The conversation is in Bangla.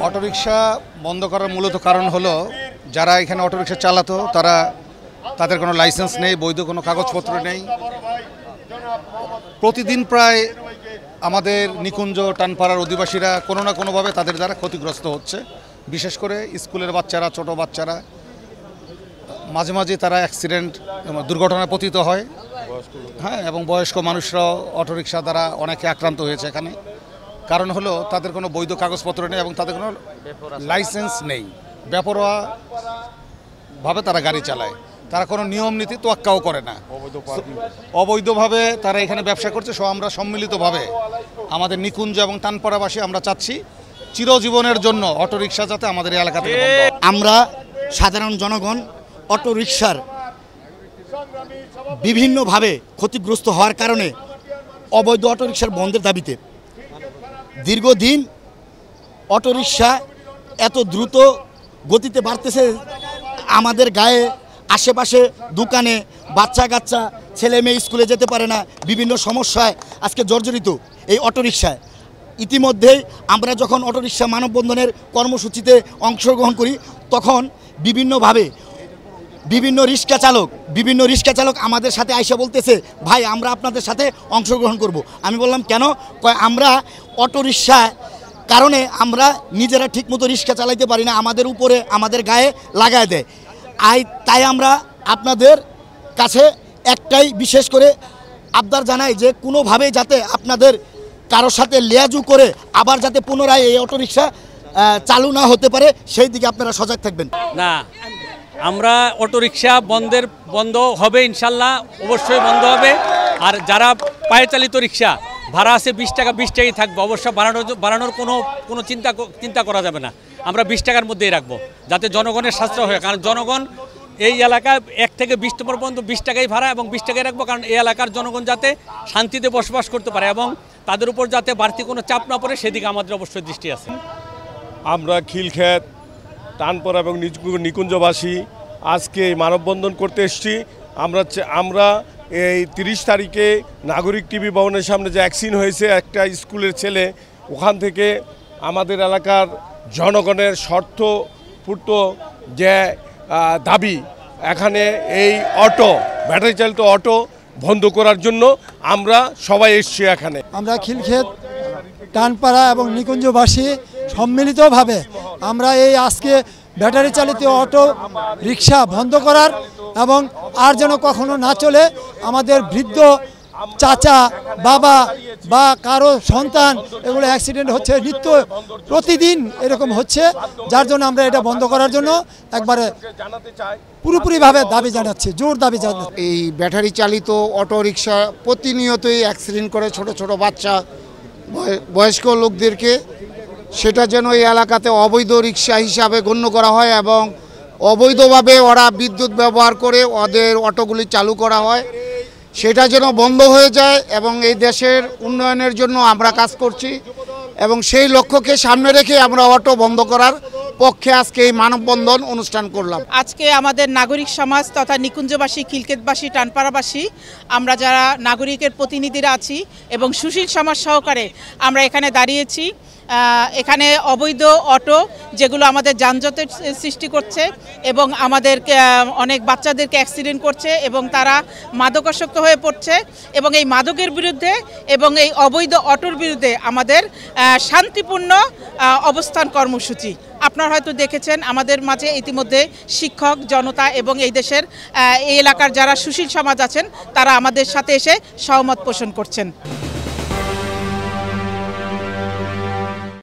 অটোরিকশা বন্ধ করার মূলত কারণ হলো যারা এখানে অটোরিকশা চালাতো তাদের কোনো লাইসেন্স নেই, বৈধ কোনো কাগজপত্র নেই। প্রতিদিন প্রায় আমাদের নিকুঞ্জ টানপাড়ার অধিবাসীরা কোনো না কোনোভাবে তাদের দ্বারা ক্ষতিগ্রস্ত হচ্ছে। বিশেষ করে স্কুলের বাচ্চারা, ছোট বাচ্চারা মাঝে মাঝে তারা অ্যাক্সিডেন্ট, দুর্ঘটনায় পতিত হয়। হ্যাঁ, এবং বয়স্ক মানুষরাও অটোরিকশা দ্বারা অনেকে আক্রান্ত হয়েছে এখানে। কারণ হলো তাদের কোনো বৈধ কাগজপত্র নেই এবং তাদের কোনো লাইসেন্স নেই। বেপরোয়াভাবে তারা গাড়ি চালায়, তারা কোনো নিয়ম নীতি তোয়াক্কাও করে না, অবৈধভাবে তারা এখানে ব্যবসা করছে। আমরা সম্মিলিতভাবে আমাদের নিকুঞ্জ এবং টানপাড়াবাসী আমরা চাচ্ছি চিরজীবনের জন্য অটোরিকশা যাতে আমাদের এই এলাকা থেকে বন্ধ হয়। আমরা সাধারণ জনগণ অটোরিকশার বিভিন্নভাবে ক্ষতিগ্রস্ত হওয়ার কারণে অবৈধ অটোরিকশার বন্ধের দাবিতে দীর্ঘদিন অটোরিকশা এত দ্রুত গতিতে বাড়তেছে, আমাদের গায়ে আশেপাশে দোকানে বাচ্চা কাচ্চা ছেলে মেয়ে স্কুলে যেতে পারে না, বিভিন্ন সমস্যায় আজকে জর্জরিত এই অটোরিকশায়। ইতিমধ্যেই আমরা যখন অটোরিকশা মানববন্ধনের কর্মসূচিতে অংশগ্রহণ করি তখন বিভিন্নভাবে বিভিন্ন রিক্সা চালক আমাদের সাথে আইসা বলতেছে, ভাই আমরা আপনাদের সাথে অংশগ্রহণ করব। আমি বললাম কেন? আমরা অটোরিকশা কারণে আমরা নিজেরা ঠিকমতো রিক্সা চালাইতে পারি না, আমাদের উপরে আমাদের গায়ে লাগায় দেয়। তাই আমরা আপনাদের কাছে একটাই বিশেষ করে আবদার জানাই যে কোনোভাবেই যাতে আপনাদের কারোর সাথে লেয়াজু করে আবার যাতে পুনরায় এই অটোরিকশা চালু না হতে পারে সেই দিকে আপনারা সজাগ থাকবেন। না, আমরা অটোরিকশা বন্ধ হবে ইনশাল্লাহ, অবশ্যই বন্ধ হবে। আর যারা পায়ে চালিত রিক্সা ভাড়া আছে 20 টাকা 20 টাকাই থাকবে, অবশ্য বাড়ানোর কোনো চিন্তা করা যাবে না। আমরা 20 টাকার মধ্যেই রাখবো যাতে জনগণের সাশ্রয় হয়। কারণ জনগণ এই এলাকায় 1 থেকে 20 নম্বর পর্যন্ত 20 টাকাই ভাড়া এবং 20 টাকাই রাখবো, কারণ এই এলাকার জনগণ যাতে শান্তিতে বসবাস করতে পারে এবং তাদের উপর যাতে বাড়তি কোনো চাপ না পড়ে সেদিকে আমাদের অবশ্যই দৃষ্টি আছে। আমরা খিলক্ষেত, টানপাড়া এবং নিকুঞ্জবাসী আজকে মানববন্ধন করতে এসেছি। আমরা এই 30 তারিখে নাগরিক টিভি ভবনের সামনে যে অ্যাক্সিডেন্ট হয়েছে একটা স্কুলের ছেলে, ওখান থেকে আমাদের এলাকার জনগণের স্বার্থপূর্ত যে দাবি, এখানে এই ব্যাটারি চালিত অটো বন্ধ করার জন্য আমরা সবাই এসেছি। এখানে আমরা খিলক্ষেত, টানপাড়া এবং নিকুঞ্জবাসী সম্মিলিতভাবে আমরা এই আজকে ব্যাটারি চালিত অটো রিক্সা বন্ধ করার এবং আর যেন কখনো না চলে। আমাদের বৃদ্ধ চাচা, বাবা বা কারো সন্তান এগুলো অ্যাক্সিডেন্ট হচ্ছে, নিত্য প্রতিদিন এরকম হচ্ছে, যার জন্য আমরা এটা বন্ধ করার জন্য একবারে পুরোপুরিভাবে দাবি জানাচ্ছি, জোর দাবি জানাচ্ছি। এই ব্যাটারি চালিত অটো রিক্সা প্রতিনিয়তই অ্যাক্সিডেন্ট করে ছোট ছোট বাচ্চা, বয়স্ক লোকদেরকে। সেটা যেন এই এলাকাতে অবৈধ রিক্সা হিসাবে গণ্য করা হয় এবং অবৈধভাবে ওরা বিদ্যুৎ ব্যবহার করে ওদের অটোগুলি চালু করা হয়, সেটা যেন বন্ধ হয়ে যায় এবং এই দেশের উন্নয়নের জন্য আমরা কাজ করছি এবং সেই লক্ষ্যকে সামনে রেখে আমরা অটো বন্ধ করার পক্ষে আজকে এই মানববন্ধন অনুষ্ঠান করলাম। আজকে আমাদের নাগরিক সমাজ তথা নিকুঞ্জবাসী, খিলক্ষেতবাসী, টানপাড়াবাসী আমরা যারা নাগরিকের প্রতিনিধিরা আছি এবং সুশীল সমাজ সহকারে আমরা এখানে দাঁড়িয়েছি। এখানে অবৈধ অটো যেগুলো আমাদের যানজটের সৃষ্টি করছে এবং আমাদের অনেক বাচ্চাদেরকে অ্যাক্সিডেন্ট করছে এবং তারা মাদকাসক্ত হয়ে পড়ছে, এবং এই মাদকের বিরুদ্ধে এবং এই অবৈধ অটোর বিরুদ্ধে আমাদের শান্তিপূর্ণ অবস্থান কর্মসূচি। আপনারা হয়তো দেখেছেন আমাদের মাঝে ইতিমধ্যে শিক্ষক জনতা এবং এই দেশের এই এলাকার যারা সুশীল সমাজ আছেন তারা আমাদের সাথে এসে সহমত পোষণ করছেন।